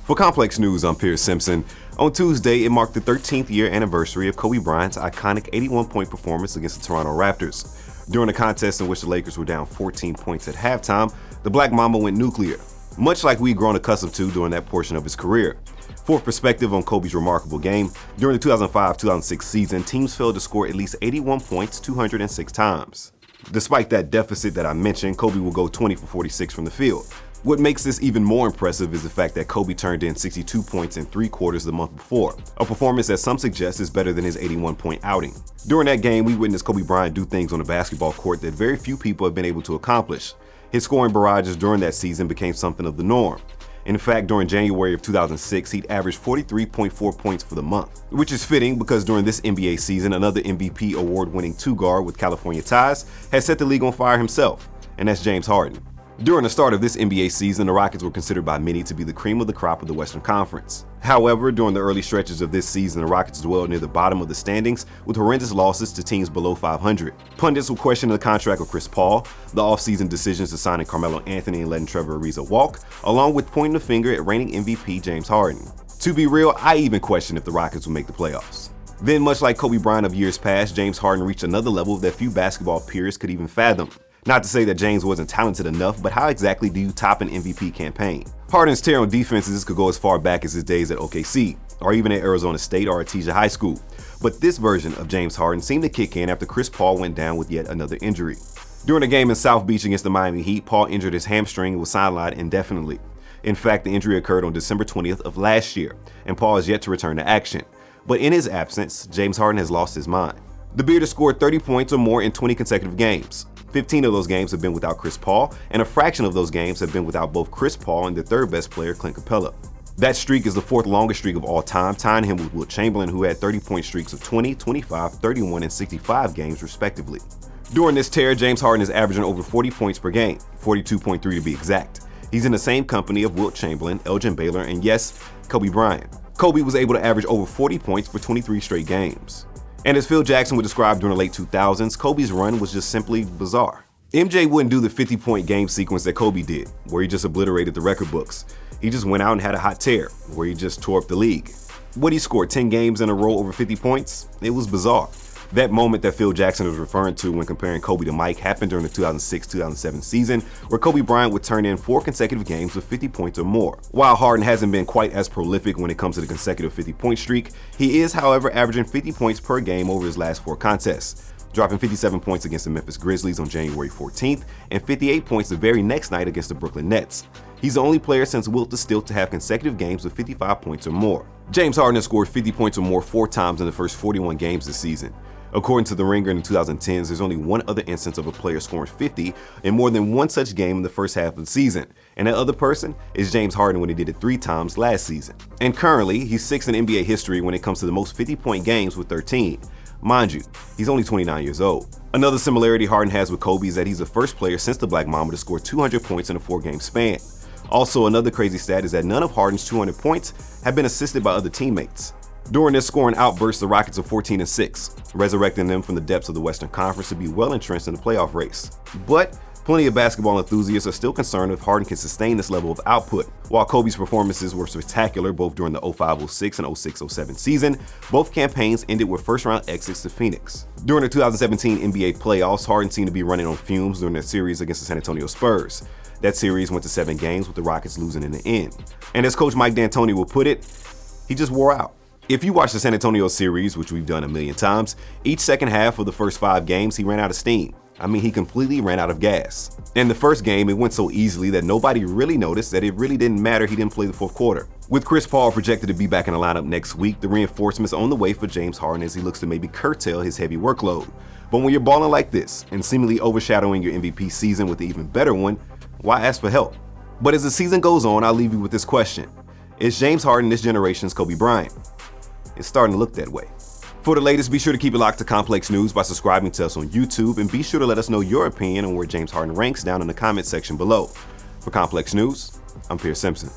For Complex News, I'm Pierce Simpson. On Tuesday, it marked the 13th year anniversary of Kobe Bryant's iconic 81-point performance against the Toronto Raptors. During a contest in which the Lakers were down 14 points at halftime, the Black Mamba went nuclear, much like we'd grown accustomed to during that portion of his career. For perspective on Kobe's remarkable game, during the 2005-2006 season, teams failed to score at least 81 points 206 times. Despite that deficit that I mentioned, Kobe will go 20 for 46 from the field. What makes this even more impressive is the fact that Kobe turned in 62 points in 3 quarters the month before, a performance that some suggest is better than his 81-point outing. During that game, we witnessed Kobe Bryant do things on a basketball court that very few people have been able to accomplish. His scoring barrages during that season became something of the norm. In fact, during January of 2006, he'd averaged 43.4 points for the month, which is fitting because during this NBA season, another MVP award-winning two-guard with California ties has set the league on fire himself, and that's James Harden. During the start of this NBA season, the Rockets were considered by many to be the cream of the crop of the Western Conference. However, during the early stretches of this season, the Rockets dwelled near the bottom of the standings with horrendous losses to teams below 500. Pundits will question the contract of Chris Paul, the offseason decisions to sign Carmelo Anthony and letting Trevor Ariza walk, along with pointing the finger at reigning MVP James Harden. To be real, I even question if the Rockets will make the playoffs. Then, much like Kobe Bryant of years past, James Harden reached another level that few basketball peers could even fathom. Not to say that James wasn't talented enough, but how exactly do you top an MVP campaign? Harden's tear on defenses could go as far back as his days at OKC, or even at Arizona State or Artesia High School. But this version of James Harden seemed to kick in after Chris Paul went down with yet another injury. During a game in South Beach against the Miami Heat, Paul injured his hamstring and was sidelined indefinitely. In fact, the injury occurred on December 20th of last year, and Paul is yet to return to action. But in his absence, James Harden has lost his mind. The Beard has scored 30 points or more in 20 consecutive games. 15 of those games have been without Chris Paul, and a fraction of those games have been without both Chris Paul and their third best player, Clint Capella. That streak is the 4th longest streak of all time, tying him with Wilt Chamberlain, who had 30-point streaks of 20, 25, 31, and 65 games respectively. During this tear, James Harden is averaging over 40 points per game, 42.3 to be exact. He's in the same company of Wilt Chamberlain, Elgin Baylor, and yes, Kobe Bryant. Kobe was able to average over 40 points for 23 straight games. And as Phil Jackson would describe during the late 2000s, Kobe's run was just simply bizarre. MJ wouldn't do the 50-point game sequence that Kobe did, where he just obliterated the record books. He just went out and had a hot tear, where he just tore up the league. What, he scored 10 games in a row over 50 points? It was bizarre. That moment that Phil Jackson was referring to when comparing Kobe to Mike happened during the 2006-2007 season, where Kobe Bryant would turn in 4 consecutive games with 50 points or more. While Harden hasn't been quite as prolific when it comes to the consecutive 50-point streak, he is, however, averaging 50 points per game over his last 4 contests, dropping 57 points against the Memphis Grizzlies on January 14th and 58 points the very next night against the Brooklyn Nets. He's the only player since Wilt to Stilt to have consecutive games with 55 points or more. James Harden has scored 50 points or more 4 times in the first 41 games this season. According to The Ringer in the 2010s, there's only one other instance of a player scoring 50 in more than one such game in the first half of the season, and that other person is James Harden when he did it 3 times last season. And currently, he's 6th in NBA history when it comes to the most 50-point games with 13. Mind you, he's only 29 years old. Another similarity Harden has with Kobe is that he's the first player since the Black Mamba to score 200 points in a 4-game span. Also, another crazy stat is that none of Harden's 200 points have been assisted by other teammates. During this scoring outburst, the Rockets are 14-6, resurrecting them from the depths of the Western Conference to be well entrenched in the playoff race. But plenty of basketball enthusiasts are still concerned if Harden can sustain this level of output. While Kobe's performances were spectacular both during the 05-06 and 06-07 season, both campaigns ended with first-round exits to Phoenix. During the 2017 NBA playoffs, Harden seemed to be running on fumes during their series against the San Antonio Spurs. That series went to 7 games with the Rockets losing in the end. And as Coach Mike D'Antoni will put it, he just wore out. If you watch the San Antonio series, which we've done a million times, each second half of the first 5 games, he ran out of steam. I mean, he completely ran out of gas. In the first game, it went so easily that nobody really noticed that it really didn't matter he didn't play the 4th quarter. With Chris Paul projected to be back in the lineup next week, the reinforcements on the way for James Harden as he looks to maybe curtail his heavy workload. But when you're balling like this and seemingly overshadowing your MVP season with an even better one, why ask for help? But as the season goes on, I'll leave you with this question. Is James Harden this generation's Kobe Bryant? It's starting to look that way. For the latest, be sure to keep it locked to Complex News by subscribing to us on YouTube, and be sure to let us know your opinion on where James Harden ranks down in the comment section below. For Complex News, I'm Pierce Simpson.